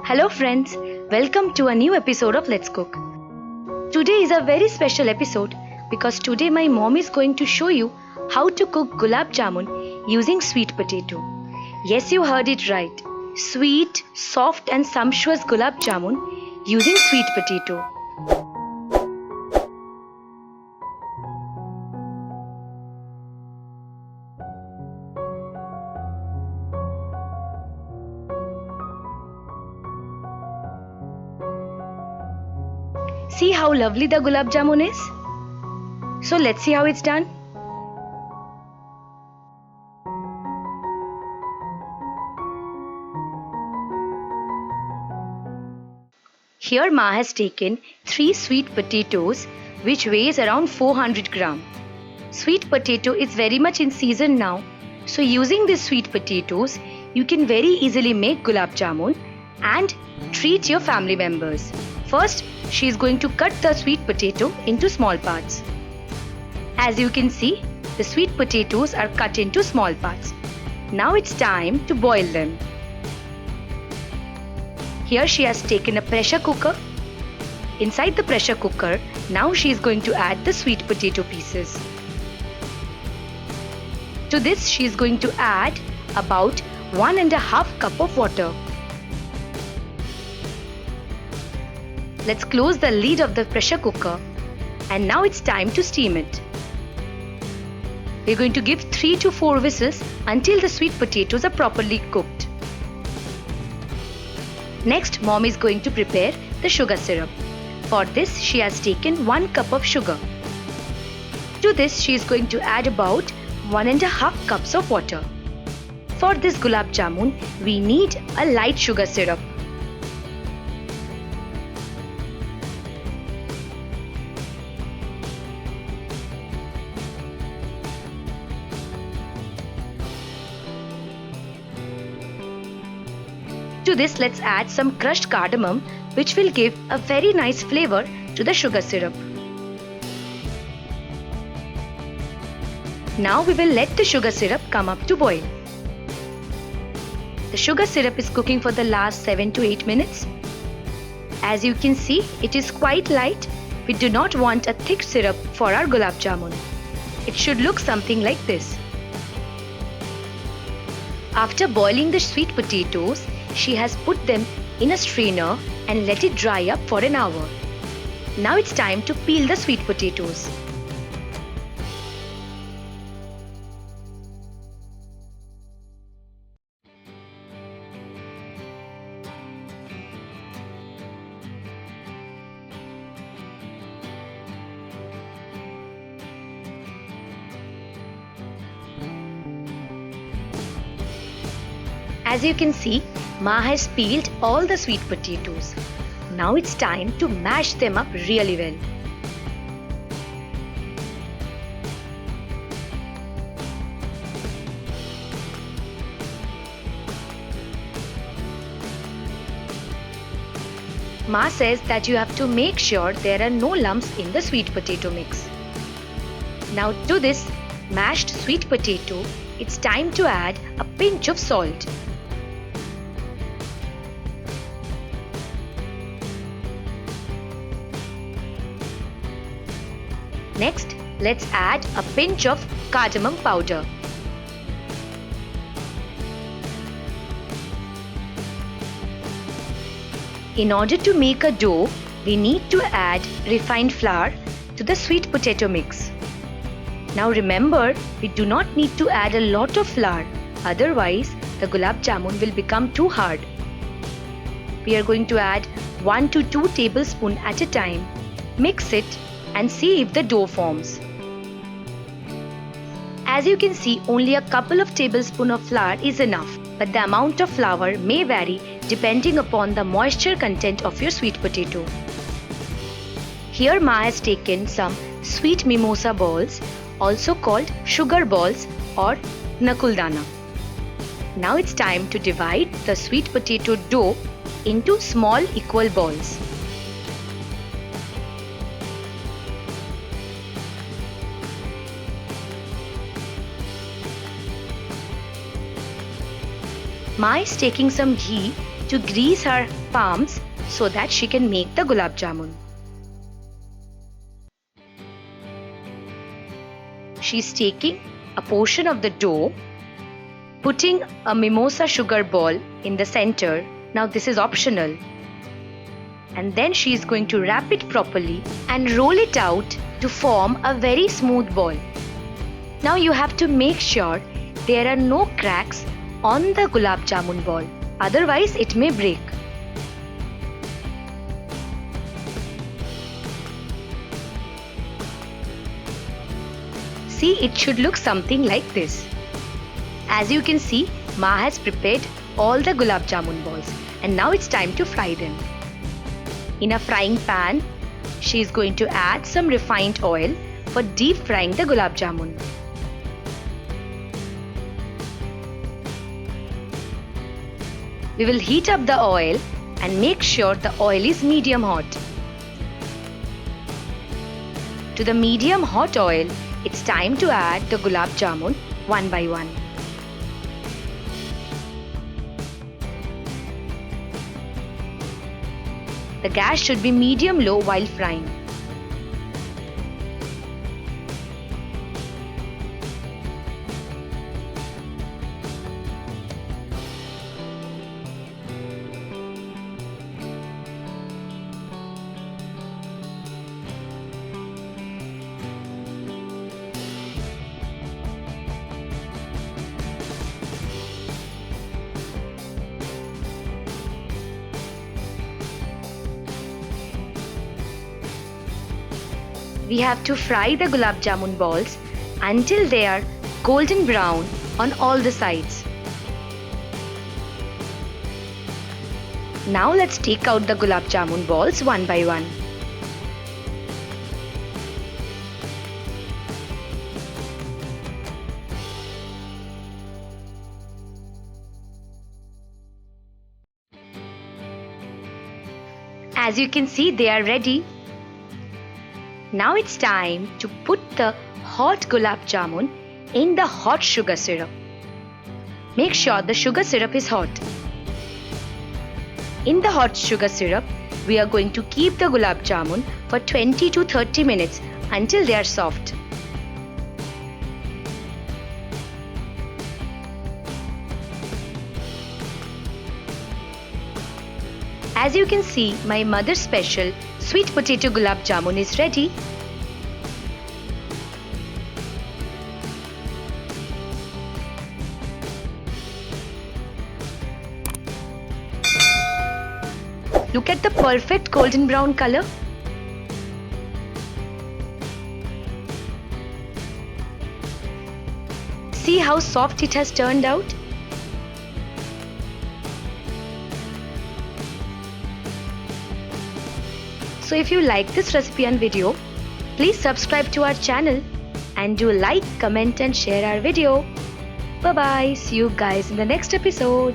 Hello friends, welcome to a new episode of Let's Cook. Today is a very special episode because today my mom is going to show you how to cook gulab jamun using sweet potato. Yes, you heard it right. Sweet, soft and sumptuous gulab jamun using sweet potato. See how lovely the gulab jamun is? So let's see how it's done. Here Ma has taken 3 sweet potatoes which weighs around 400 gram. Sweet potato is very much in season now, so using these sweet potatoes you can very easily make gulab jamun and treat your family members. First, she is going to cut the sweet potato into small parts. As you can see, the sweet potatoes are cut into small parts. Now it's time to boil them. Here she has taken a pressure cooker. Inside the pressure cooker, now she is going to add the sweet potato pieces. To this she is going to add about 1.5 cup of water. Let's close the lid of the pressure cooker and now it's time to steam it. We're going to give 3 to 4 whistles until the sweet potatoes are properly cooked. Next, Mom is going to prepare the sugar syrup. For this, she has taken 1 cup of sugar. To this, she is going to add about 1.5 cups of water. For this gulab jamun, we need a light sugar syrup. To this, let's add some crushed cardamom, which will give a very nice flavor to the sugar syrup. Now we will let the sugar syrup come up to boil. The sugar syrup is cooking for the last 7 to 8 minutes. As you can see, it is quite light. We do not want a thick syrup for our gulab jamun. It should look something like this. After boiling the sweet potatoes, she has put them in a strainer and let it dry up for an hour. Now it's time to peel the sweet potatoes. As you can see, Ma has peeled all the sweet potatoes. Now it's time to mash them up really well. Ma says that you have to make sure there are no lumps in the sweet potato mix. Now to this mashed sweet potato, it's time to add a pinch of salt. Next, let's add a pinch of cardamom powder. In order to make a dough, we need to add refined flour to the sweet potato mix. Now remember, we do not need to add a lot of flour, otherwise the gulab jamun will become too hard. We are going to add 1 to 2 tablespoons at a time. Mix it and see if the dough forms. As you can see, only a couple of tablespoons of flour is enough, but the amount of flour may vary depending upon the moisture content of your sweet potato. Here Ma has taken some sweet mimosa balls, also called sugar balls or nakuldana. Now it's time to divide the sweet potato dough into small equal balls. Ma is taking some ghee to grease her palms so that she can make the gulab jamun. She's taking a portion of the dough, putting a mimosa sugar ball in the center. Now this is optional. And then she is going to wrap it properly and roll it out to form a very smooth ball. Now you have to make sure there are no cracks on the gulab jamun ball, otherwise it may break. See, it should look something like this. As you can see, Ma has prepared all the gulab jamun balls and now it's time to fry them. In a frying pan, she is going to add some refined oil for deep frying the gulab jamun. We will heat up the oil and make sure the oil is medium hot. To the medium hot oil, it's time to add the gulab jamun one by one. The gas should be medium-low while frying. We have to fry the gulab jamun balls until they are golden brown on all the sides. Now let's take out the gulab jamun balls one by one. As you can see, they are ready. Now it's time to put the hot gulab jamun in the hot sugar syrup. Make sure the sugar syrup is hot. In the hot sugar syrup, we are going to keep the gulab jamun for 20 to 30 minutes until they are soft. As you can see, my mother's special sweet potato gulab jamun is ready. Look at the perfect golden brown color. See how soft it has turned out? So if you like this recipe and video, please subscribe to our channel and do like, comment and share our video. Bye bye. See you guys in the next episode.